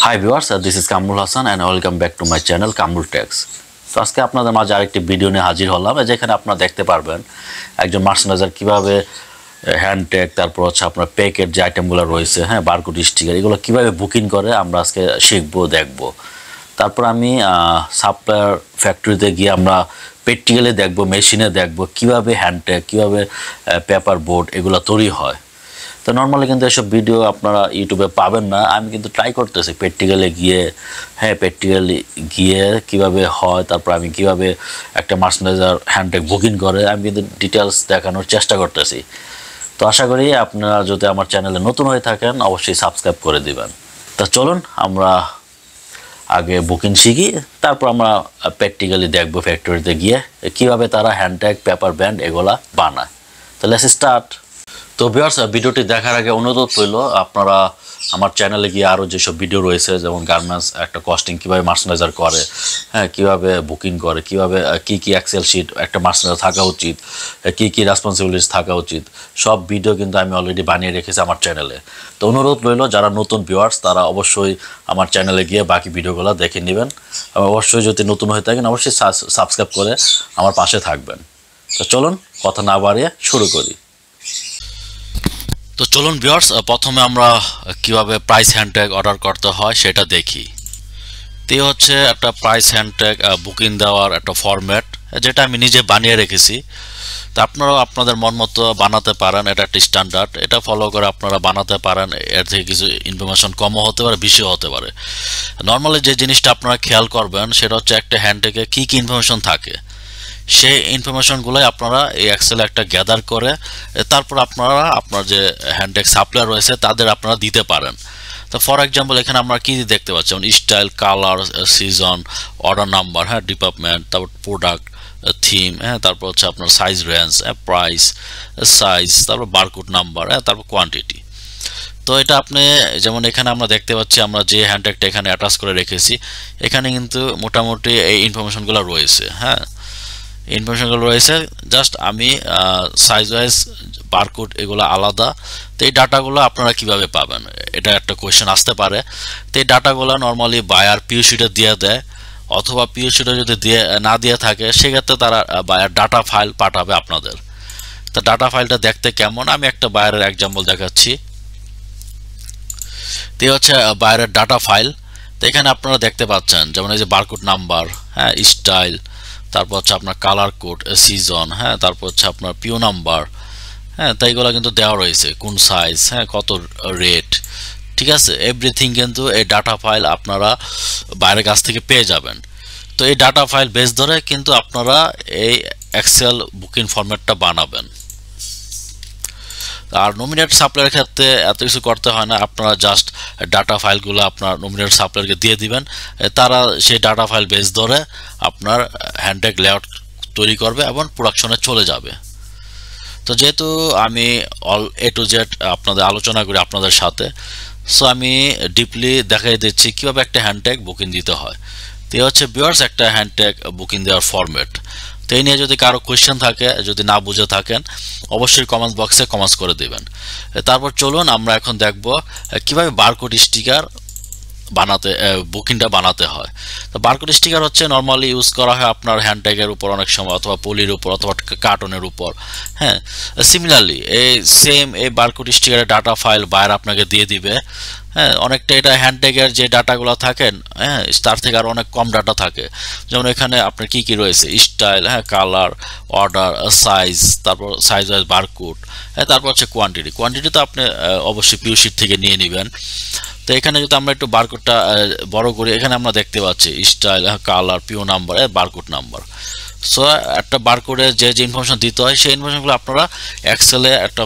Hi viewers, this is Kamrul Hassan and welcome back to my channel Kamrul Techs. তো আজকে আপনাদের মাঝে আরেকটি ভিডিও নিয়ে হাজির হলাম যেখানে আপনারা দেখতে পারবেন একজন মার্চেন্ডাইজার কিভাবে হ্যান্ড ট্যাগ তারপর হচ্ছে আপনার প্যাকেট যে আইটেমগুলো রয়েছে বারকোড স্টিকার এগুলো কিভাবে বুকিং করে আমরা আজকে শিখবো দেখব। তারপর আমি সাপ্লায়ার ফ্যাক্টরিতে গিয়ে আমরা প্র্যাকটিক্যালি দেখব, মেশিনে দেখব কিভাবে হ্যান্ড ট্যাগ কিভাবে পেপার বোর্ড এগুলো তৈরি হয়। তো নর্মালি কিন্তু এসব ভিডিও আপনারা ইউটিউবে পাবেন না, আমি কিন্তু ট্রাই করতেছি প্র্যাকটিক্যালি গিয়ে কীভাবে হয়, তারপর আমি কিভাবে একটা মার্চেন্ডাইজার হ্যান্ডট্যাগ বুকিং করে আমি কিন্তু ডিটেলস দেখানোর চেষ্টা করতেছি। তো আশা করি আপনারা যদি আমার চ্যানেলে নতুন হয়ে থাকেন অবশ্যই সাবস্ক্রাইব করে দিবেন। তো চলুন আমরা আগে বুকিং শিখি, তারপর আমরা প্র্যাকটিক্যালি দেখবো ফ্যাক্টরিতে গিয়ে কীভাবে তারা হ্যান্ডট্যাগ পেপার ব্যান্ড এগুলা বানায়। তো লেটস স্টার্ট। তো ভিউয়ার্স, ভিডিওটি দেখার আগে অনুরোধ রইল আপনারা আমার চ্যানেলে গিয়ে আরও যেসব ভিডিও রয়েছে যেমন গার্মেন্টস একটা কস্টিং কীভাবে মার্চেন্ডাইজার করে, কীভাবে বুকিং করে, কীভাবে কী এক্সেল শিট একটা মার্চেন্ডাইজার থাকা উচিত, কী রেসপন্সিবিলিটিস থাকা উচিত, সব ভিডিও কিন্তু আমি অলরেডি বানিয়ে রেখেছি আমার চ্যানেলে। তো অনুরোধ রইল যারা নতুন ভিউয়ার্স তারা অবশ্যই আমার চ্যানেলে গিয়ে বাকি ভিডিওগুলো দেখে নেবেন। অবশ্যই যদি নতুন হয়ে থাকেন অবশ্যই সাবস্ক্রাইব করে আমার পাশে থাকবেন। তো চলুন কথা না বাড়িয়ে শুরু করি। তো চলুন ভিউয়ার্স, প্রথমে আমরা কিভাবে প্রাইস হ্যান্ডট্যাগ অর্ডার করতে হয় সেটা দেখি। তো হচ্ছে একটা প্রাইস হ্যান্ডট্যাগ বুকিং দেওয়ার একটা ফরম্যাট যেটা আমি নিজে বানিয়ে রেখেছি। তো আপনারাও আপনাদের মন মতো বানাতে পারেন, এটা একটা স্ট্যান্ডার্ড, এটা ফলো করে আপনারা বানাতে পারেন। এর থেকে কিছু ইনফরমেশন কমও হতে পারে, বেশিও হতে পারে। নর্মালি যে জিনিসটা আপনারা খেয়াল করবেন সেটা হচ্ছে একটা হ্যান্ডট্যাগে কী কী ইনফরমেশন থাকে সেই ইনফরমেশনগুলোই আপনারা এই এক্সেলে একটা গ্যাদার করে তারপর আপনারা আপনার যে হ্যান্ডট্যাগ সাপ্লায়ার রয়েছে তাদের আপনারা দিতে পারেন। তো ফর এক্সাম্পল এখানে আমরা কী দেখতে পাচ্ছি, যেমন style, colour, season, order number, department, তারপর প্রোডাক্ট, থিম, তারপর হচ্ছে আপনার সাইজ রেঞ্জ, প্রাইস, সাইজ, তারপর বারকোড নাম্বার, তারপর কোয়ান্টিটি। তো এটা আপনি যেমন এখানে আমরা দেখতে পাচ্ছি আমরা যে হ্যান্ডট্যাগটা এখানে অ্যাটাচ করে রেখেছি এখানে কিন্তু মোটামুটি এই ইনফরমেশনগুলো রয়েছে। ইনফরমেশনগুলো রয়েছে, জাস্ট আমি সাইজ ওয়াইজ বারকোড এগুলো আলাদা। তো এই ডাটাগুলো আপনারা কিভাবে পাবেন এটা একটা কোয়েশ্চেন আসতে পারে। তো এই ডাটাগুলো নর্মালি বায়ার পিও শিটে দিয়ে দেয়, অথবা পিও শিটে যদি না দিয়ে থাকে সেক্ষেত্রে তারা বায়ার ডাটা ফাইল পাঠাবে আপনাদের। তো ডাটা ফাইলটা দেখতে কেমন আমি একটা বায়ারের এক্সাম্পল দেখাচ্ছি। তো হচ্ছে বায়ারের ডাটা ফাইল। তো এখানে আপনারা দেখতে পাচ্ছেন যেমন এই যে বারকোড নাম্বার, স্টাইল, তারপর হচ্ছে আপনার কালার কোড, সিজন, তারপর হচ্ছে আপনার পিও নাম্বার, তাই এগুলো কিন্তু দেওয়া রয়েছে, কোন সাইজ, কত রেট, ঠিক আছে, এভরিথিং কিন্তু এই ডাটা ফাইল আপনারা বাইরের কাছ থেকে পেয়ে যাবেন। তো এই ডাটা ফাইল বেস ধরে কিন্তু আপনারা এই এক্সেল বুকিং ফরম্যাটটা বানাবেন। আর নমিনেট সাপ্লায়ারের ক্ষেত্রে এত কিছু করতে হয় না, আপনারা জাস্ট ডাটা ফাইলগুলো আপনার নমিনেট সাপ্লায়ারকে দিয়ে দিবেন, তারা সেই ডাটা ফাইল বেস ধরে আপনার হ্যান্ডট্যাগ লেআউট তৈরি করবে এবং প্রোডাকশনে চলে যাবে। তো যেহেতু আমি অল এ টু জেড আপনাদের আলোচনা করি আপনাদের সাথে, সো আমি ডিপলি দেখাই দিচ্ছি কীভাবে একটা হ্যান্ডট্যাগ বুকিং দিতে হয়। তো হচ্ছে ভিউয়ার্স একটা হ্যান্ডট্যাগ বুকিং দেওয়ার ফরম্যাট। তো এই নিয়ে যদি কারো কোয়েশ্চেন থাকে, যদি না বুঝে থাকেন অবশ্যই কমেন্ট বক্সে কমেন্টস করে দেবেন। তারপর চলুন আমরা এখন দেখব কিভাবে বারকোড স্টিকার বানাতে বুকিংটা বানাতে হয়। তো বারকোড স্টিকার হচ্ছে নর্মালি ইউজ করা হয় আপনার হ্যান্ডট্যাগের উপর অনেক সময়, অথবা পলির উপর, অথবা কার্টনের উপর। সিমিলারলি এই সেম এই বারকোড স্টিকারের ডাটা ফাইল বায়ার আপনাকে দিয়ে দিবে। অনেকটা এটা হ্যান্ডট্যাগের যে ডাটাগুলো থাকেন তার থেকে আর অনেক কম ডাটা থাকে। যেমন এখানে আপনার কি কি রয়েছে, স্টাইল, কালার, অর্ডার, সাইজ, তারপর সাইজ ওয়াইজ বারকোড, তারপর হচ্ছে কোয়ান্টিটি তো আপনি অবশ্যই পিও শিট থেকে নিয়ে নেবেন। তো এখানে যদি আমরা একটু বারকোডটা বড় করি, এখানে আমরা দেখতে পাচ্ছি স্টাইল, কালার, পিও নাম্বার, বারকোড নাম্বার। সো একটা বারকোডে যে ইনফরমেশন দিতে হয় সেই ইনফরমেশনগুলো আপনারা এক্সেলে একটা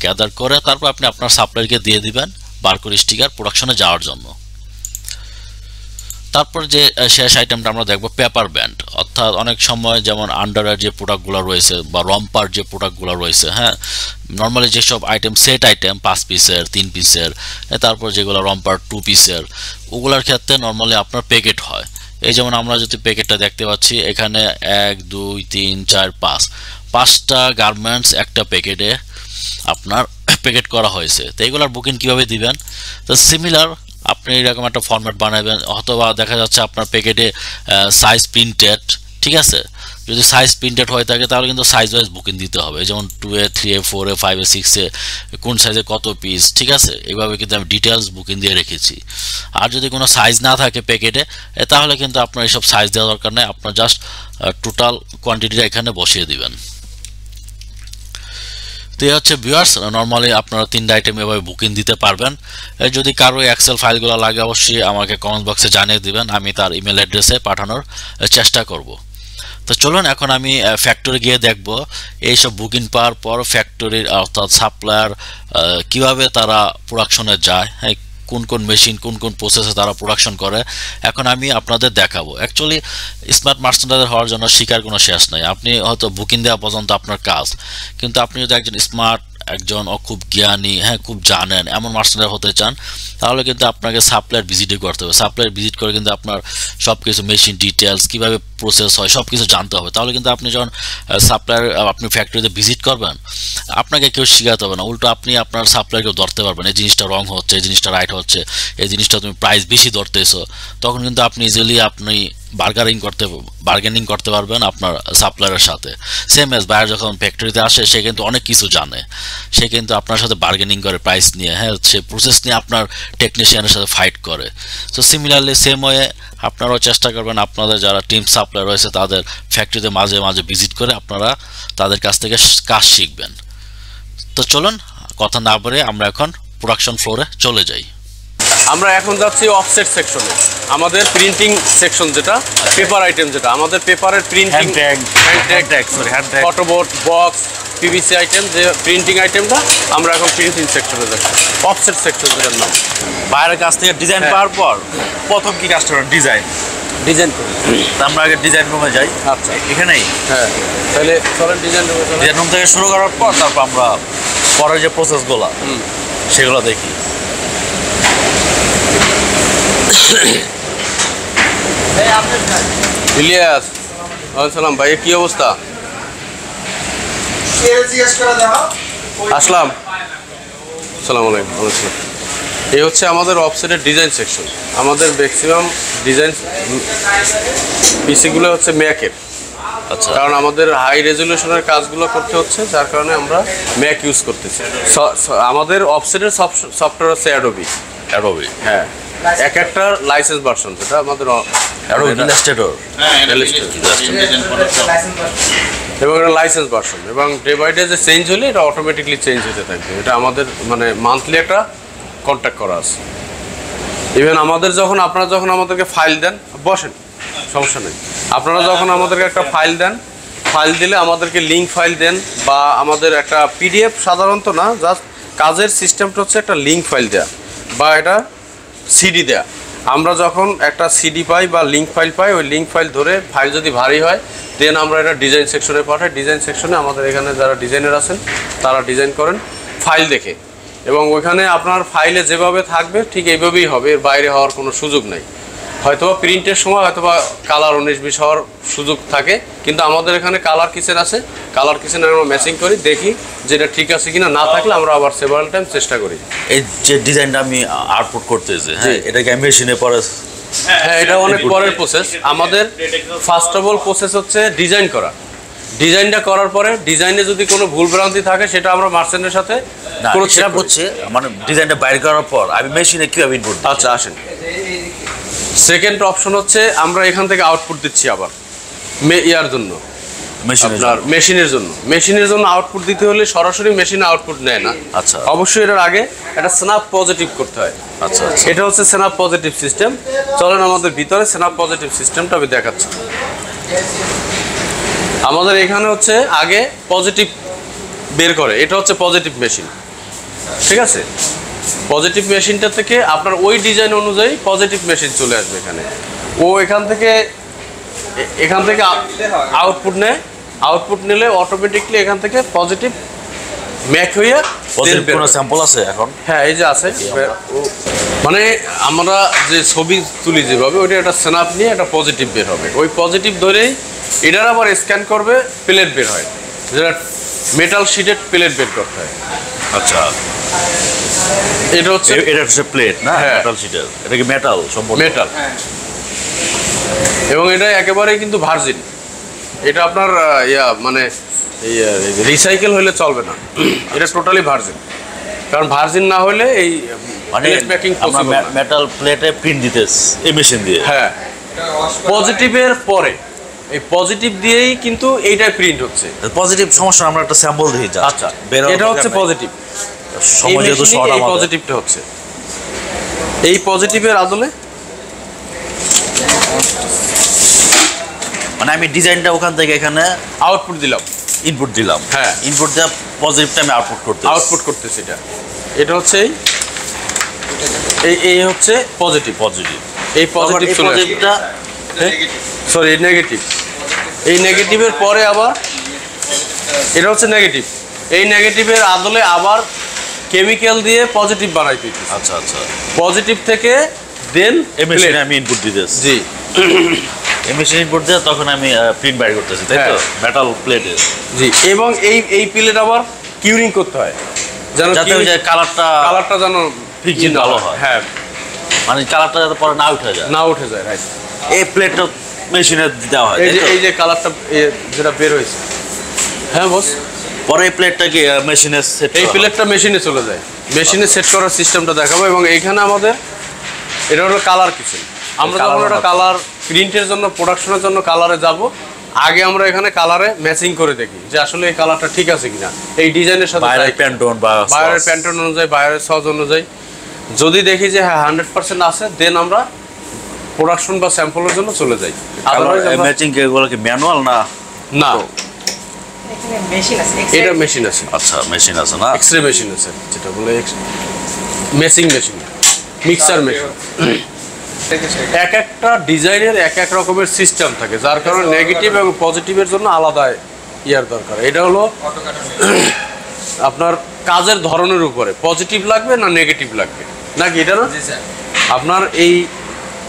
গ্যাদার করে তারপর আপনি আপনার সাপ্লায়ারকে দিয়ে দিবেন বারকোড স্টিকার প্রোডাকশনে যাওয়ার জন্য। তারপর যে শেষ আইটেমটা আমরা দেখব পেপার ব্যান্ড, অর্থাৎ অনেক সময় যেমন আন্ডারওয়্যার যে প্রোডাক্টগুলো রয়েছে বা রম্পার যে প্রোডাক্টগুলো রয়েছে, নর্মালি যেসব আইটেম সেট আইটেম 5 পিসের, 3 পিসের, তারপর যেগুলো রম্পার 2 পিসের, ওগুলোর ক্ষেত্রে নর্মালি আপনার প্যাকেট হয়। এই যেমন আমরা যদি প্যাকেটটা দেখতে পাচ্ছি এখানে 1 2 3 4 5 5টা গার্মেন্টস একটা প্যাকেটে আপনার প্যাকেট করা হয়েছে। তো এইগুলোর বুকিং কিভাবে দিবেন, তো সিমিলার আপনি এরকম একটা ফরম্যাট বানাবেন, অথবা দেখা যাচ্ছে আপনার প্যাকেটে সাইজ প্রিন্টেড, ঠিক আছে, যদি সাইজ প্রিন্টেড হয়ে থাকে তাহলে কিন্তু সাইজ ওয়াইজ বুকিং দিতে হবে, যেমন 2A 3A 4A 5A 6A কোন সাইজে কত পিস, ঠিক আছে, এইভাবে কিন্তু আমি ডিটেলস বুকিং দিয়ে রেখেছি। আর যদি কোনো সাইজ না থাকে প্যাকেটে তাহলে কিন্তু আপনার এইসব সাইজ দেওয়ার দরকার নেই, আপনার জাস্ট টোটাল কোয়ান্টিটিটা এখানে বসিয়ে দিবেন। তো এই হচ্ছে ভিউয়ার্স, নর্মালি আপনারা 3টা আইটেম এভাবে বুকিং দিতে পারবেন। যদি কারো এক্সেল ফাইলগুলো লাগে অবশ্যই আমাকে কমেন্ট বক্সে জানিয়ে দিবেন, আমি তার ইমেল অ্যাড্রেসে পাঠানোর চেষ্টা করব। তো চলুন এখন আমি ফ্যাক্টরি গিয়ে দেখব এইসব বুকিং পাওয়ার পর ফ্যাক্টরির অর্থাৎ সাপ্লায়ার কিভাবে তারা প্রোডাকশনে যায়, হ্যাঁ, কোন কোন মেশিন কোন কোন প্রসেসে তারা প্রোডাকশন করে, এখন আমি আপনাদের দেখাবো। অ্যাকচুয়ালি স্মার্ট মার্চেন্ডাইজার হওয়ার জন্য শিকার কোনো শেষ নাই, আপনি হয়তো বুকিং দেওয়া পর্যন্ত আপনার কাজ, কিন্তু আপনি যদি একজন স্মার্ট, একজন খুব জ্ঞানী, হ্যাঁ, খুব জানেন এমন মার্চেন্ডাইজার হতে চান, তাহলে কিন্তু আপনাকে সাপ্লায়ার ভিজিটই করতে হবে। সাপ্লায়ার ভিজিট করে কিন্তু আপনার সব কিছু মেশিন ডিটেলস কীভাবে প্রসেস হয় সব কিছু জানতে হবে। তাহলে কিন্তু আপনি যখন সাপ্লায়ার আপনি ফ্যাক্টরিতে ভিজিট করবেন, আপনাকে কেউ শেখাতে হবে না, উল্টো আপনি আপনার সাপ্লায়ারকেও ধরতে পারবেন, এই জিনিসটা রং হচ্ছে, এই জিনিসটা রাইট হচ্ছে, এই জিনিসটা তুমি প্রাইস বেশি ধরতেছো, তখন কিন্তু আপনি ইজিলি আপনি বার্গেনিং করতে পারবেন আপনার সাপ্লায়ারের সাথে। সেম এজ বায়ার যখন ফ্যাক্টরিতে আসে সে কিন্তু অনেক কিছু জানে, সে কিন্তু আপনার সাথে বার্গেনিং করে প্রাইস নিয়ে, হ্যাঁ, সে প্রসেস নিয়ে আপনার টেকনিশিয়ানের সাথে ফাইট করে। সো সিমিলারলি সেম ওয়ে আপনারাও চেষ্টা করবেন আপনাদের যারা টিম সাপ্লায়ার রয়েছে তাদের ফ্যাক্টরিতে মাঝে মাঝে ভিজিট করে আপনারা তাদের কাছ থেকে কাজ শিখবেন। তো চলুন কথা না বলে আমরা এখন প্রোডাকশন ফ্লোরে চলে যাই। আমরা এখন যাচ্ছি অফসেট সেকশনে, আমাদের প্রিন্টিং সেকশন, যেটা পেপার আইটেম, যেটা আমাদের পেপারের প্রিন্টিং, ফটোবোর্ড, বক্স, পিভিসি আইটেম, যে প্রিন্টিং আইটেমটা আমরা এখন প্রিন্টিং সেকশনে যাচ্ছি, অফসেট সেকশন যেটার নাম। বাইরের কাছ থেকে ডিজাইন পাওয়ার পর প্রথম কি কাজটা ডিজাইন করি, আমরা আগে ডিজাইন রুমে যাই। আচ্ছা, এখানেই, হ্যাঁ, তাহলে চলেন ডিজাইন রুম থেকে শুরু করার পর তারপর আমরা পরের যে প্রসেসগুলো সেগুলো দেখি। ইলিয়াস, আসসালাম ভাই, কি অবস্থা? আসলাম, আসসালামু আলাইকুম। এই হচ্ছে আমাদের অফসেটের ডিজাইন সেকশন। আমাদের ম্যাক্সিমাম ডিজাইন পিসিগুলো হচ্ছে ম্যাকের, আচ্ছা, কারণ আমাদের হাই রেজলিউশনের কাজগুলো করতে হচ্ছে, যার কারণে আমরা ম্যাক ইউজ করতেছি। আমাদের অফসেটের সফটওয়্যার হচ্ছে অ্যাডোবি। হ্যাঁ, এক একটা লাইসেন্স ভার্সন, যেটা আমাদের এবং এটা লাইসেন্স ভার্সন, এবং ডে বাই ডে যে চেঞ্জ হলে এটা অটোমেটিকলি চেঞ্জ হতে থাকবে। এটা আমাদের মানে মান্থলি একটা কন্ট্যাক্ট করা আছে। ইভেন আমাদের আপনারা যখন আমাদেরকে ফাইল দেন, বসেন, সমস্যা নেই, আপনারা যখন আমাদেরকে একটা ফাইল দেন, ফাইল দিলে আমাদেরকে লিঙ্ক ফাইল দেন, বা আমাদের একটা পিডিএফ, সাধারণত না, জাস্ট কাজের সিস্টেমটা হচ্ছে একটা লিঙ্ক ফাইল দেয়া বা এটা সিডি দেয়া। আমরা যখন একটা সিডি পাই বা লিঙ্ক ফাইল পাই, ওই লিঙ্ক ফাইল ধরে ফাইল যদি ভারী হয় দেন আমরা এটা ডিজাইন সেকশনে পাঠাই। ডিজাইন সেকশনে আমাদের এখানে যারা ডিজাইনার আছেন তারা ডিজাইন করেন ফাইল দেখে, এবং ওইখানে আপনার ফাইলে যেভাবে থাকবে ঠিক এইভাবেই হবে, এর বাইরে হওয়ার কোনো সুযোগ নেই। হয়তোবা প্রিন্টের সময় হয়তোবা কালার 19-20 হওয়ার সুযোগ থাকে, কিন্তু আমাদের এখানে কালার কিচেন আছে, কালার কিচেনে আমরা ম্যাচিং করি, দেখি যেটা ঠিক আছে কিনা, না থাকলে আমরা আবার সেভারাল টাইম চেষ্টা করি। এই যে ডিজাইনটা আমি আউটপুট করতেছি, হ্যাঁ, এটাকে মেশিনে পরে, হ্যাঁ, এটা অনেক পরের প্রসেস। আমাদের ফার্স্ট অফ অল প্রসেস হচ্ছে ডিজাইন করা। ডিজাইনটা করার পরে ডিজাইনে যদি কোনো ভুল ভ্রান্তি থাকে সেটা আমরা মার্চেন্টের সাথে হচ্ছে, মানে ডিজাইনটা বাইর করার পর আমি মেশিনে কিভাবে ইনপুট। আচ্ছা, আসেন, সেকেন্ড অপশন হচ্ছে আমরা এখান থেকে আউটপুট দিচ্ছি আবার ইয়ার জন্য, আপনার মেশিনের জন্য আউটপুট দিতে হলে সরাসরি মেশিনে আউটপুট নেয় না। আচ্ছা, অবশ্যই এটার আগে একটা স্ন্যাপ পজিটিভ করতে হয়। আচ্ছা, এটা হচ্ছে স্ন্যাপ পজিটিভ সিস্টেম। চলেন আমাদের ভিতরে স্ন্যাপ পজিটিভ সিস্টেমটা আমি দেখাচ্ছি। আমাদের এখানে হচ্ছে আগে পজিটিভ বের করে, এটা হচ্ছে পজিটিভ মেশিন, ঠিক আছে। পজিটিভ মেশিনটা থেকে আপনার ওই ডিজাইন অনুযায়ী পজিটিভ মেশিন চলে আসবে এখানে। ও এখান থেকে আউটপুট নেয়, আউটপুট নিলে অটোমেটিকলি এখান থেকে পজিটিভ ম্যাক হইয়া কোনো স্যাম্পল আছে এখন? হ্যাঁ, এই যে আছে, মানে আমরা যে ছবি তুলি যেভাবে, ওইটা একটা স্ন্যাপ নিয়ে একটা পজিটিভ বের হবে, ওই পজিটিভ ধরেই এটার আবার স্ক্যান করবে, প্লেট বের হয়, যেটা মেটাল শিটেড প্লেট বের করতে হয়। আচ্ছা, এটা হচ্ছে প্লেট না, হ্যাঁ। মেটাল শিটের। এটা কি মেটাল সম্পূর্ণ? মেটাল, এবং এটা একেবারেই কিন্তু ভার্জিন। এটা আপনার মানে রিসাইকেল হলে চলবে না, এটা টোটালি ভার্জিন। কারণ ভার্জিন না হলে এই মানে প্যাকিং আমরা মেটাল প্লেটে প্রিন্ট দিতেছি এই মেশিন দিয়ে। হ্যাঁ, পজিটিভের পরে এই পজিটিভ দিয়েই কিন্তু এইটাই প্রিন্ট হচ্ছে। পজিটিভ সমস্যা, আমরা একটা স্যাম্পল দিই যা। আচ্ছা, এটা হচ্ছে পজিটিভ। সময় যেহেতু শর্ট, এই পজিটিভটা হচ্ছে এই পজিটিভের আদলে মানে আমি ডিজাইনটা ওখান থেকে এখানে আউটপুট দিলাম, ইনপুট দিলাম। হ্যাঁ, ইনপুট দেওয়া পজিটিভটা আমি আউটপুট করতেছি। এটা হচ্ছে এই হচ্ছে পজিটিভ। এই পজিটিভটা সরি নেগেটিভ। এই নেগেটিভের পরে আবার এটা হচ্ছে নেগেটিভ। এই নেগেটিভের আদলে আবার কেমিক্যাল দিয়ে পজিটিভ বানাইতে। আচ্ছা আচ্ছা, পজিটিভ থেকে দেন এই মেশিনে আমি ইনপুট দিতেছি। জি, এই মেশিনে ইনপুট দিয়ে তখন আমি প্রিন্ট বাইর করতেছি, তাই তো? মেটাল প্লেটে। জি, এবং এই প্লেট আবার কিউরিং করতে হয় যাতে ওই যে কালারটা যেন ফিক্সিং ভালো হয়। হ্যাঁ, মানে কালারটা যাতে পরে না উঠে যায়। রাইট। এই প্লেটটা মেশিনে দেওয়া হয়, এই যে কালারটা যেটা বের হয়েছে। হ্যাঁ বস, পরে এই প্লেটটা কি মেশিনে সেট, এই প্লেটটা মেশিনে চলে যায়। মেশিনে সেট করার সিস্টেমটা দেখাবো। এবং এইখানে আমাদের এটা হলো কালার কিচেন। আমরা যখন একটা কালার প্রিন্টের জন্য, প্রোডাকশনের জন্য কালারে যাব, আগে আমরা এখানে কালারে ম্যাচিং করে দেখি যে আসলে এই কালারটা ঠিক আছে কিনা, এই ডিজাইনের সাথে বাইরের প্যান্টন বা বাইরের প্যান্টন অনুযায়ী, বাইরের সজ অনুযায়ী। যদি দেখি যে হ্যাঁ 100% আছে, দেন আমরা প্রোডাকশন বা স্যাম্পলের জন্য চলে যাই। ম্যাচিং এগুলো কি ম্যানুয়াল না? না, মেশিন আছে, এটা মেশিন আছে। আচ্ছা, মেশিন আছে না, এক্সরে মেশিন আছে, যেটা বলে মেসিং মেশিন, মিক্সার মেশিন। এক একটা ডিজাইনের এক এক রকমের সিস্টেম থাকে, যার কারণে নেগেটিভ এবং পজিটিভের জন্য আলাদা ইয়ার দরকার। এটা হলো আপনার কাজের ধরনের উপরে পজিটিভ লাগবে না নেগেটিভ লাগবে, নাকি এটা না? আপনার এই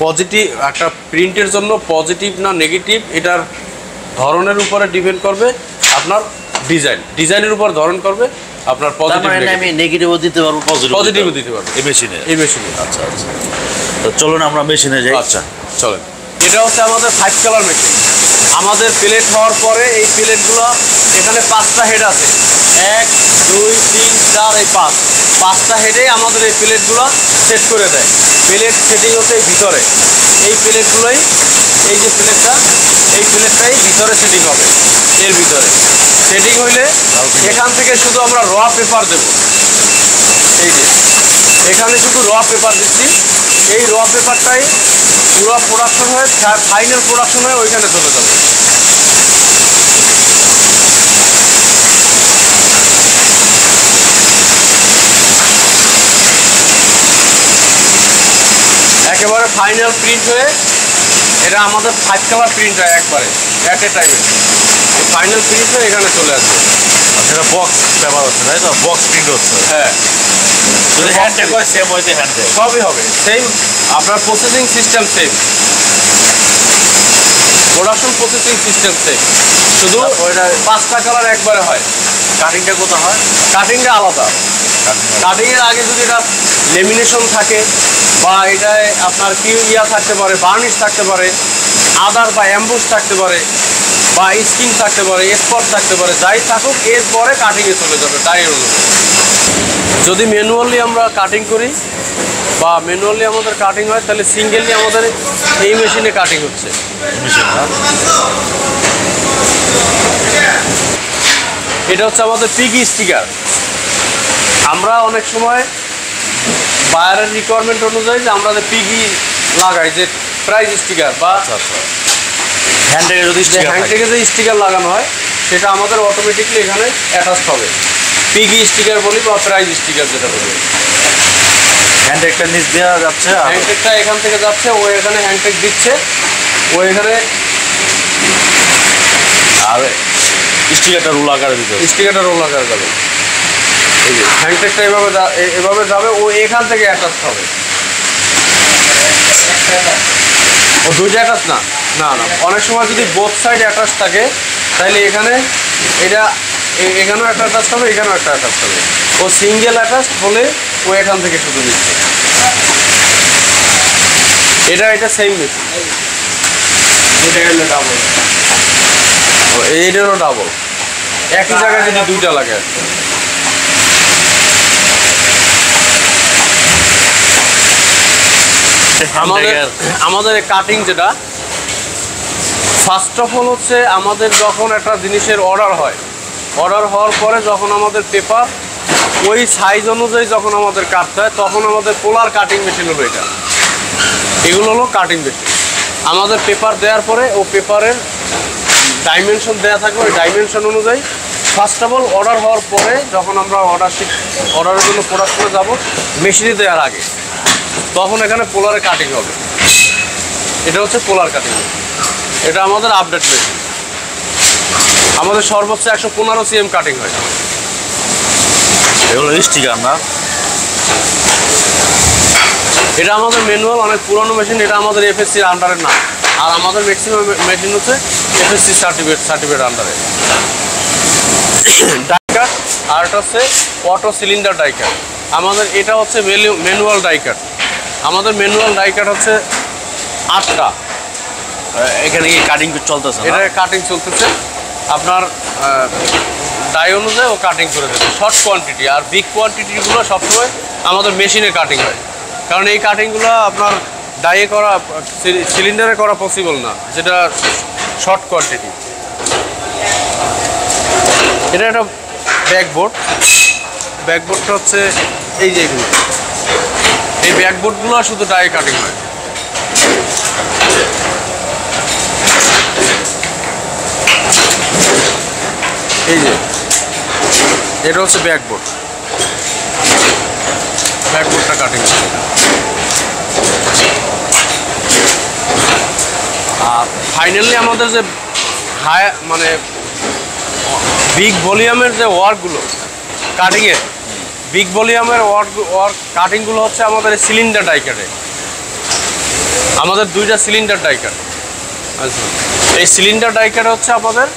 পজিটিভ একটা প্রিন্টের জন্য পজিটিভ না নেগেটিভ, এটার ধরনের উপরে ডিপেন্ড করবে। আপনার ডিজাইনের উপর ধরন করবে আপনার পজিটিভ। আমি নেগেটিভও দিতে পারবো, পজিটিভও দিতে পারবো এই মেশিনে। আচ্ছা আচ্ছা, তো চলুন আমরা মেশিনে যাই। আচ্ছা চলেন। এটা হচ্ছে আমাদের 5 কালার মেশিন। আমাদের প্লেট হওয়ার পরে এই প্লেটগুলো এখানে 5টা হেড আছে, 1 2 3 4 এই 5টা হেডে আমাদের এই প্লেটগুলো সেট করে দেয়। প্লেট সেটিং হচ্ছে ভিতরে, এই প্লেটগুলোই, এই যে এই প্লেটটাই ভিতরে সেটিং হবে। এর ভিতরে সেটিং হইলে এখান থেকে শুধু আমরা র পেপার দেব। এই যে এখানে শুধু র পেপার দিচ্ছি, এই র পেপারটাই পুরো প্রোডাকশন হয়ে ফাইনাল প্রোডাকশন হয়ে ওইখানে চলে যাবে। একেবারে ফাইনাল প্রিন্ট হয়ে এটা আমাদের 5 কালার প্রিন্ট হয় একবারে অ্যাট এ টাইমে। ফাইনাল প্রিন্ট হয়ে এখানে চলে আসবে। সেটা বক্স পেপার হচ্ছে, তাই তো? বক্স প্রিন্ট হচ্ছে। হ্যাঁ, যদি হ্যান্ডটেক হয় সেম হইতে হ্যান্ডটেক সবই হবে সেম। আপনার processing system same, production processing system same, শুধু ওইটা 5টা কালার একবারে হয়। কাটিংটা কোথাও হয়? কাটিংটা আলাদা। কাটিংয়ের আগে যদি এটা লেমিনেশন থাকে বা এটায় আপনার কি থাকতে পারে, বার্নিশ থাকতে পারে, আদার বা অ্যাম্বুশ থাকতে পারে, বা স্কিন থাকতে পারে, স্পট থাকতে পারে, যাই থাকুক এরপরে কাটিংয়ে চলে যাবে ডাইয়ের অনুযায়ী। যদি ম্যানুয়ালি আমরা কাটিং করি বা ম্যানুয়ালি আমাদের কাটিং হয়, তাহলে সিঙ্গেলি আমাদের এই মেশিনে কাটিং হচ্ছে। এটা হচ্ছে আমাদের পিগি স্টিকার। আমরা অনেক সময় বায়ারের রিকোয়ারমেন্ট অনুযায়ী যে আমরা যে পিগি লাগাই, যে প্রাইস স্টিকার বা হ্যান্ডটেকে যে স্টিকার লাগানো হয়, সেটা আমাদের অটোমেটিকলি এখানে অ্যাটাচ হবে। পিগি স্টিকার বলি বা প্রাইস স্টিকার যেটা বলি। হ্যান্ডটেকটা নিচ দেওয়া যাচ্ছে, হ্যান্ডটেকটা এখান থেকে যাচ্ছে, ও এখানে হ্যান্ডটেক দিচ্ছে, ও এখানে আর স্টিকারটা রোল আকারে দিতে হবে। স্টিকারটা রোল আকারে যাবে। এই যে হ্যান্ডটেকটা এভাবে যাবে, ও এখান থেকে অ্যাটাচ হবে। ও দুইটা অ্যাটাচ না, অনেক সময় যদি বোথ সাইড অ্যাটাচ থাকে, তাহলে এখানে এটা এখানেও একটা অ্যাটাচ হবে, এখানেও একটা অ্যাটাচ হবে। ও সিঙ্গেল অ্যাটাচ হলে ও এখান থেকে শুধু নিচ্ছে। এটা সেম মেশিন, এটা হলো ডাবল, এইটা হলো ডাবল, একই জায়গায় যদি দুইটা লাগে। আমাদের কাটিং যেটা ফার্স্ট অফ অল হচ্ছে, আমাদের যখন একটা জিনিসের অর্ডার হয়, অর্ডার হওয়ার পরে যখন আমাদের পেপার ওই সাইজ অনুযায়ী যখন আমাদের কাটতে হয়, তখন আমাদের পোলার কাটিং মেশিন হলো এটা। এগুলো হলো কাটিং মেশিন। আমাদের পেপার দেওয়ার পরে ও পেপারের ডাইমেনশন দেওয়া থাকবে, ওই ডাইমেনশন অনুযায়ী ফার্স্ট অফ অল অর্ডার হওয়ার পরে যখন আমরা অর্ডারের জন্য প্রোডাক্টগুলো যাব, মেশিনে দেওয়ার আগে তখন এখানে পোলারে কাটিং হবে। এটা হচ্ছে পোলার কাটিং, এটা আমাদের আপডেট মেশিন। আমাদের সর্বোচ্চ 115 cm কাটিং হয়। এগুলো স্টিকার না, এটা আমাদের ম্যানুয়াল, অনেক পুরনো মেশিন। এটা আমাদের এফএসসির আন্ডারে না, আর আমাদের ম্যাক্সিমাম মেশিন হচ্ছে এফএসসি সার্টিফিকেট আন্ডারে। ডাইকাট আর এটা হচ্ছে অটো সিলিন্ডার ডাইকাট। আমাদের এটা হচ্ছে ম্যানুয়াল ডাইকাট। আমাদের ম্যানুয়াল ডাইকাট হচ্ছে 8টা। এখানে কি কাটিং চলতেছে? এটা কাটিং চলতেছে, আপনার ডাই অনুযায়ী ও কাটিং করে দেবে শর্ট কোয়ান্টিটি। আর বিগ কোয়ান্টিটিগুলো সবসময় আমাদের মেশিনে কাটিং হয়, কারণ এই কাটিংগুলো আপনার ডাইয়ে করা, সিলিন্ডারে করা পসিবল না, যেটা শর্ট কোয়ান্টিটি। এটা একটা ব্যাকবোর্ড। ব্যাকবোর্ডটা হচ্ছে এই যে এগুলো, এই ব্যাকবোর্ডগুলো শুধু ডাইয়ে কাটিং হয়। এই যে এটা হচ্ছে ব্যাকবোর্ড, ব্যাকবোর্ডটা কাটিং হচ্ছে। আর ফাইনালি আমাদের যে মানে বিগ ভলিউমের যে ওয়ার্কগুলো কাটিংয়ের, বিগ ভলিউমের ওয়ার্ক কাটিংগুলো হচ্ছে আমাদের সিলিন্ডার ডাইকাটে। আমাদের 2টা সিলিন্ডার ডাইকাট। আচ্ছা, এই সিলিন্ডার ডাইকাটে হচ্ছে আমাদের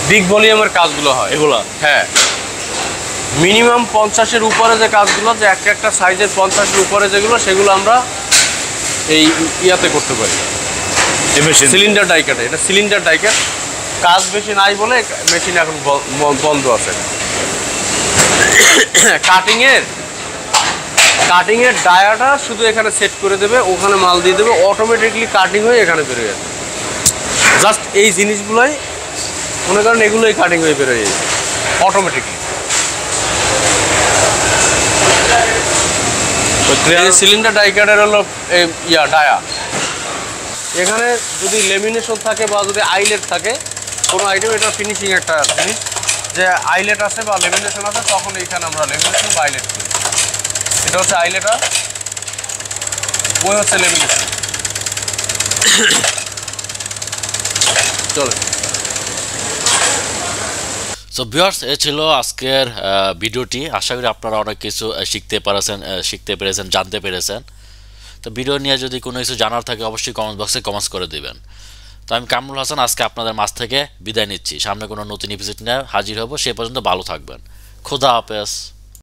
বিগ ভলিউমের কাজগুলো হয় এগুলো। হ্যাঁ, মিনিমাম 50-এর উপরে যে কাজগুলো, যে একটা সাইজের 50-এর উপরে যেগুলো, সেগুলো আমরা এই ইয়াতে করতে পারি, সিলিন্ডার ডাইকাটে। এটা সিলিন্ডার ডাইকাট, কাজ বেশি নাই বলে মেশিন এখন বন্ধ আছে। কাটিংয়ের ডায়াটা শুধু এখানে সেট করে দেবে, ওখানে মাল দিয়ে দেবে, অটোমেটিকলি কাটিং হয়ে এখানে বেরোয় যাবে। জাস্ট এই জিনিসগুলোই মনে করেন, এগুলোই কাটিং হয়ে বেরোয় যাবে অটোমেটিকলি। সিলিন্ডার ডাইকাটের হলো ডায়া। এখানে যদি লেমিনেশন থাকে বা যদি আইলেট থাকে কোনো আইটেম, এটা ফিনিশিং একটা জিনিস, যে আইলেট আছে বা লেমিনেশন আছে, তখন এইখানে আমরা লেমিনেশন বা আইলেট করি। এটা হচ্ছে আইলেটা, ওই হচ্ছে লেমিনেশন। চলো। সো ভিউয়ার্স, এ ছিল আজকের ভিডিওটি। আশা করি আপনারা অনেক কিছু শিখতে পেরেছেন, জানতে পেরেছেন। তো ভিডিও নিয়ে যদি কোনো কিছু জানার থাকে অবশ্যই কমেন্ট বক্সে কমেন্টস করে দিবেন। তো আমি কামরুল হাসান আজকে আপনাদের মাঝ থেকে বিদায় নিচ্ছি। সামনে কোনো নতুন এপিসোড নিয়ে হাজির হব। সে পর্যন্ত ভালো থাকবেন। খোদা হাফেজ।